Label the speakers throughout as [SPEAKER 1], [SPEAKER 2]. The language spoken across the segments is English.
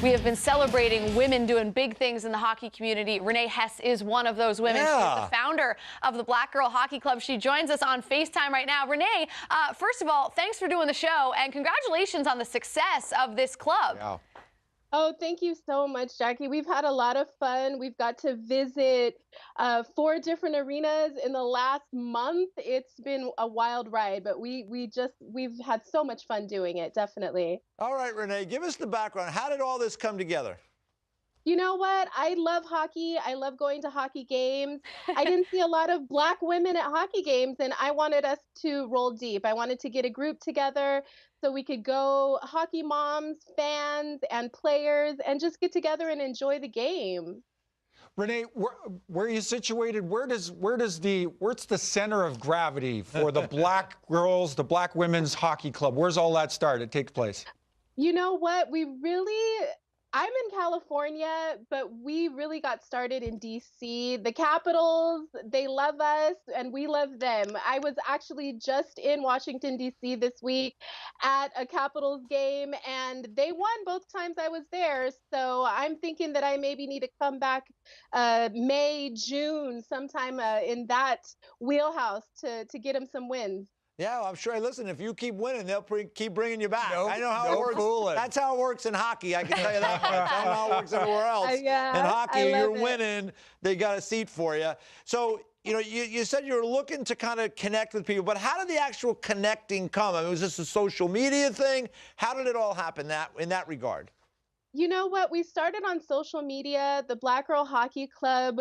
[SPEAKER 1] We have been celebrating women doing big things in the hockey community. Renee Hess is one of those women.
[SPEAKER 2] Yeah.
[SPEAKER 1] She's the founder of the Black Girl Hockey Club. She joins us on FaceTime right now. Renee, first of all, thanks for doing the show, and congratulations on the success of this club.
[SPEAKER 2] Yeah.
[SPEAKER 3] Oh, thank you so much, Jackie. We've had a lot of fun. We've got to visit 4 different arenas in the last month. It's been a wild ride, but we've had so much fun doing it, definitely.
[SPEAKER 2] All right, Renee, give us the background. How did all this come together?
[SPEAKER 3] You know what? I love hockey. I love going to hockey games. I didn't see a lot of Black women at hockey games, and I wanted us to roll deep. I wanted to get a group together so we could go, hockey moms, fans, and players, and just get together and enjoy the game.
[SPEAKER 4] Renee, where are you situated? Where's the center of gravity for the Black girls, the Black women's hockey club? Where's all that started? Take place?
[SPEAKER 3] You know what? I'm in California, but we really got started in DC. The Capitals, they love us and we love them. I was actually just in Washington, DC this week at a Capitals game, and they won both times I was there. So I'm thinking that I maybe need to come back May, June, sometime in that wheelhouse to get them some wins.
[SPEAKER 2] Yeah, I'm sure. Listen, if you keep winning, they'll keep bringing you back.
[SPEAKER 4] No,
[SPEAKER 2] I know how it works.
[SPEAKER 4] fooling.
[SPEAKER 2] That's how it works in hockey. I can tell you that much. I don't know how it works everywhere else.
[SPEAKER 3] Yeah,
[SPEAKER 2] in hockey,
[SPEAKER 3] I love
[SPEAKER 2] you're
[SPEAKER 3] it.
[SPEAKER 2] winning. They got a seat for you. So, you said you were looking to kind of connect with people, but how did the actual connecting come? I mean, was this a social media thing? How did it all happen in that regard?
[SPEAKER 3] You know what? We started on social media. The Black Girl Hockey Club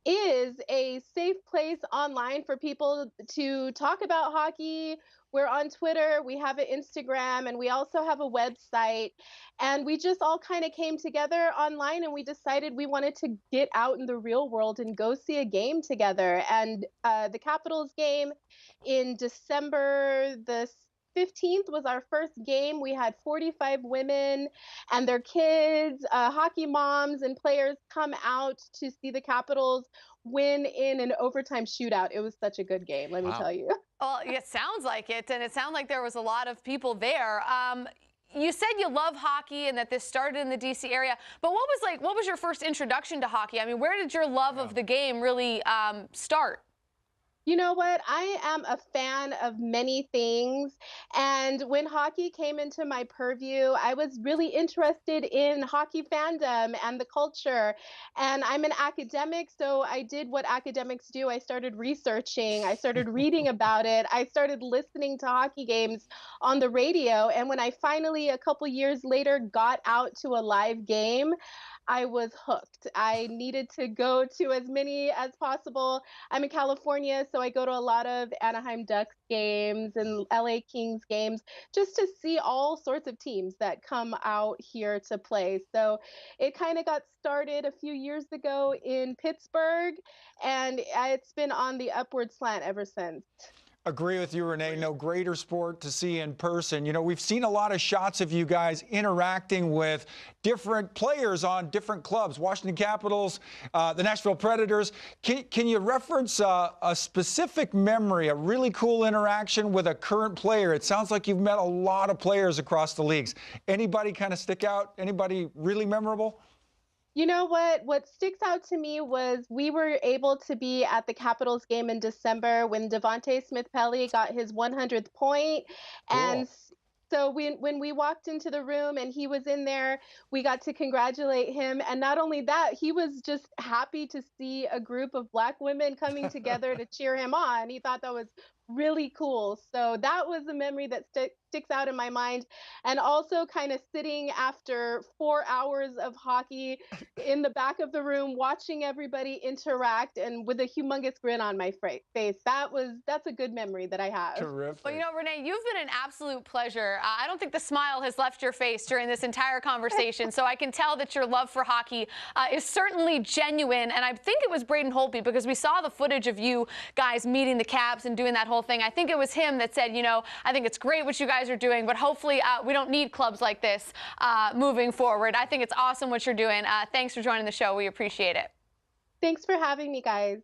[SPEAKER 3] is a safe place online for people to talk about hockey. We're on Twitter, we have an Instagram, and we also have a website. And we just all kind of came together online, and we decided we wanted to get out in the real world and go see a game together. And the Capitals game in December the 15th was our first game. We had 45 women and their kids, hockey moms and players come out to see the Capitals win in an overtime shootout. It was such a good game, let me tell you.
[SPEAKER 1] Well, it sounds like it, and it sounded like there was a lot of people there. You said you love hockey and that this started in the DC area, but what was your first introduction to hockey? I mean, where did your love of the game really start?
[SPEAKER 3] You know what? I am a fan of many things. And when hockey came into my purview, I was really interested in hockey fandom and the culture. And I'm an academic, so I did what academics do. I started researching. I started reading about it. I started listening to hockey games on the radio. And when I finally, a couple years later, got out to a live game, I was hooked. I needed to go to as many as possible. I'm in California, so I go to a lot of Anaheim Ducks games and LA Kings games just to see all sorts of teams that come out here to play. So it kind of got started a few years ago in Pittsburgh, and it's been on the upward slant ever since.
[SPEAKER 4] Agree with you, Renee. No greater sport to see in person. You know, we've seen a lot of shots of you guys interacting with different players on different clubs, Washington Capitals, the Nashville Predators. Can you reference a specific memory, a really cool interaction with a current player? It sounds like you've met a lot of players across the leagues. Anybody kind of stick out? Anybody really memorable?
[SPEAKER 3] You know what sticks out to me was we were able to be at the Capitals game in December when Devontae Smith-Pelly got his 100th point.
[SPEAKER 4] Cool.
[SPEAKER 3] And so when we walked into the room and he was in there, we got to congratulate him. And not only that, he was just happy to see a group of Black women coming together to cheer him on. He thought that was really cool. So that was a memory that sticks out in my mind. And also kind of sitting after 4 hours of hockey in the back of the room, watching everybody interact and with a humongous grin on my face. That's a good memory that I have.
[SPEAKER 4] Terrific.
[SPEAKER 1] Well, you know, Renee, you've been an absolute pleasure. I don't think the smile has left your face during this entire conversation, so I can tell that your love for hockey is certainly genuine. And I think it was Braden Holtby, because we saw the footage of you guys meeting the Caps and doing that whole thing. I think it was him that said, you know, I think it's great what you guys are doing, but hopefully we don't need clubs like this moving forward. I think it's awesome what you're doing. Thanks for joining the show. We appreciate it.
[SPEAKER 3] Thanks for having me, guys.